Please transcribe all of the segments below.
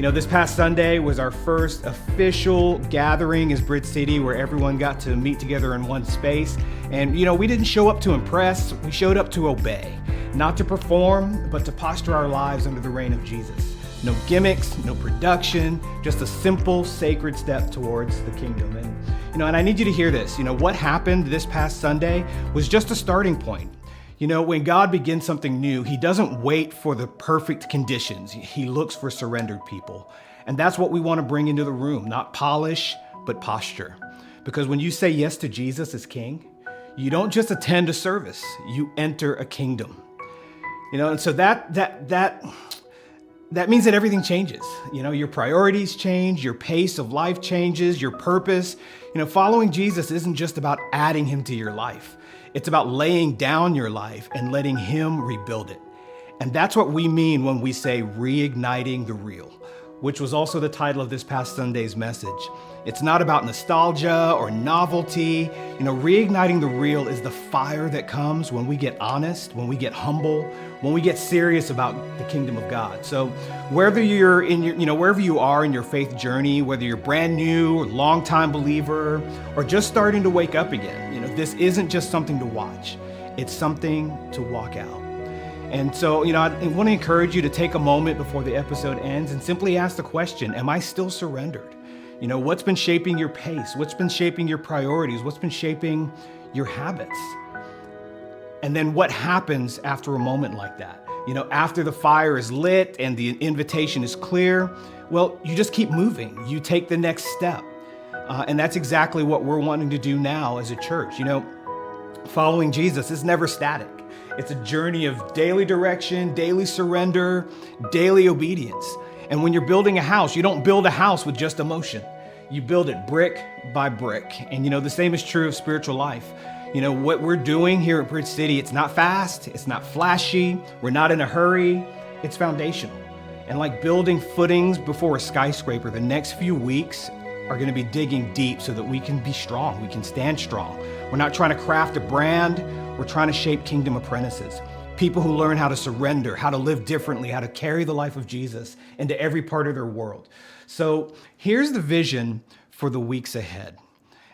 This past Sunday was our first official gathering as Bridge City, where everyone got to meet together in one space. And, we didn't show up to impress, we showed up to obey. Not to perform, but to posture our lives under the reign of Jesus. No gimmicks, no production, just a simple, sacred step towards the kingdom. And I need you to hear this. What happened this past Sunday was just a starting point. When God begins something new, He doesn't wait for the perfect conditions. He looks for surrendered people. And that's what we want to bring into the room, not polish, but posture. Because when you say yes to Jesus as King, you don't just attend a service, you enter a kingdom. And so that means that everything changes. Your priorities change, your pace of life changes, your purpose. Following Jesus isn't just about adding Him to your life. It's about laying down your life and letting Him rebuild it. And that's what we mean when we say reigniting the real, which was also the title of this past Sunday's message. It's not about nostalgia or novelty. Reigniting the real is the fire that comes when we get honest, when we get humble, when we get serious about the kingdom of God. So wherever you are in your faith journey, whether you're brand new or longtime believer, or just starting to wake up again, this isn't just something to watch. It's something to walk out. And so, I want to encourage you to take a moment before the episode ends and simply ask the question, am I still surrendered? What's been shaping your pace? What's been shaping your priorities? What's been shaping your habits? And then what happens after a moment like that? After the fire is lit and the invitation is clear, well, you just keep moving. You take the next step. And that's exactly what we're wanting to do now as a church. Following Jesus is never static. It's a journey of daily direction, daily surrender, daily obedience. And when you're building a house, you don't build a house with just emotion. You build it brick by brick. And the same is true of spiritual life. What we're doing here at Bridge City, it's not fast, it's not flashy, we're not in a hurry, it's foundational. And like building footings before a skyscraper, the next few weeks are going to be digging deep so that we can be strong, we can stand strong. We're not trying to craft a brand, we're trying to shape kingdom apprentices. People who learn how to surrender, how to live differently, how to carry the life of Jesus into every part of their world. So here's the vision for the weeks ahead.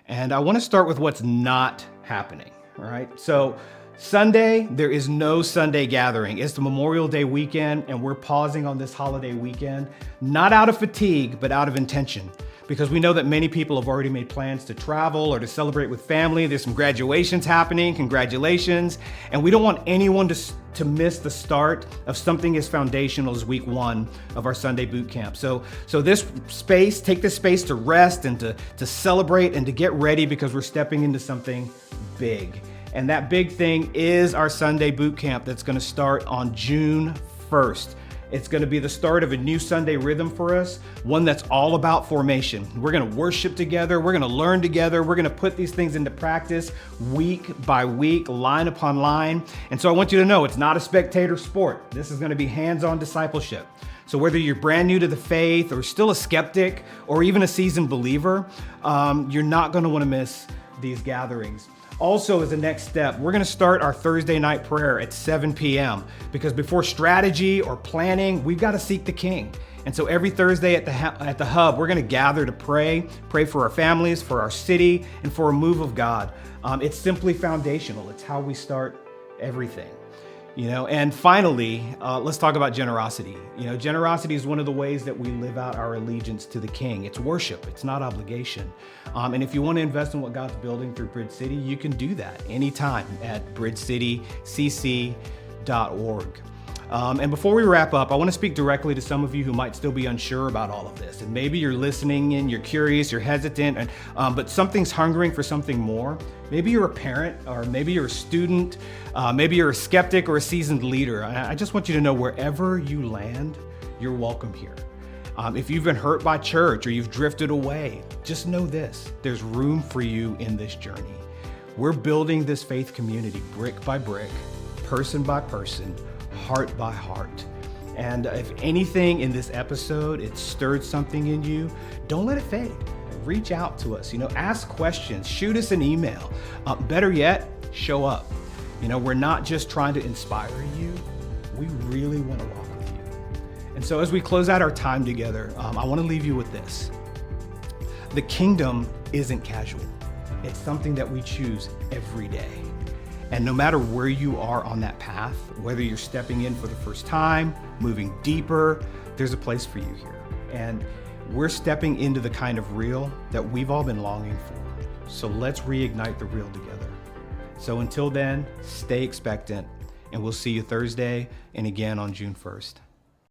And I want to start with what's not happening, all right? So Sunday, there is no Sunday gathering. It's the Memorial Day weekend, and we're pausing on this holiday weekend, not out of fatigue, but out of intention. Because we know that many people have already made plans to travel or to celebrate with family. There's some graduations happening, congratulations. And we don't want anyone to miss the start of something as foundational as week 1 of our Sunday boot camp. So take this space to rest and to celebrate and to get ready, because we're stepping into something big. And that big thing is our Sunday boot camp that's gonna start on June 1st. It's going to be the start of a new Sunday rhythm for us, one that's all about formation. We're going to worship together. We're going to learn together. We're going to put these things into practice week by week, line upon line. And so I want you to know it's not a spectator sport. This is going to be hands-on discipleship. So whether you're brand new to the faith or still a skeptic or even a seasoned believer, you're not going to want to miss these gatherings. Also, as a next step, we're going to start our Thursday night prayer at 7 p.m. because before strategy or planning, we've got to seek the King. And so every Thursday at the Hub, we're going to gather to pray for our families, for our city, and for a move of God. It's simply foundational. It's how we start everything. And finally, let's talk about generosity. Generosity is one of the ways that we live out our allegiance to the King. It's worship, it's not obligation. And if you want to invest in what God's building through Bridge City, you can do that anytime at bridgecitycc.org. And before we wrap up, I want to speak directly to some of you who might still be unsure about all of this. And maybe you're listening and you're curious, you're hesitant, but something's hungering for something more. Maybe you're a parent, or maybe you're a student, maybe you're a skeptic or a seasoned leader. I just want you to know wherever you land, you're welcome here. If you've been hurt by church or you've drifted away, just know this, there's room for you in this journey. We're building this faith community brick by brick, person by person, heart by heart. And if anything in this episode, it stirred something in you, don't let it fade. Reach out to us, ask questions, shoot us an email. Better yet, show up. We're not just trying to inspire you, we really want to walk with you. And so as we close out our time together, I want to leave you with this. The kingdom isn't casual. It's something that we choose every day. And no matter where you are on that path, whether you're stepping in for the first time, moving deeper, there's a place for you here. And we're stepping into the kind of real that we've all been longing for. So let's reignite the real together. So until then, stay expectant, and we'll see you Thursday and again on June 1st.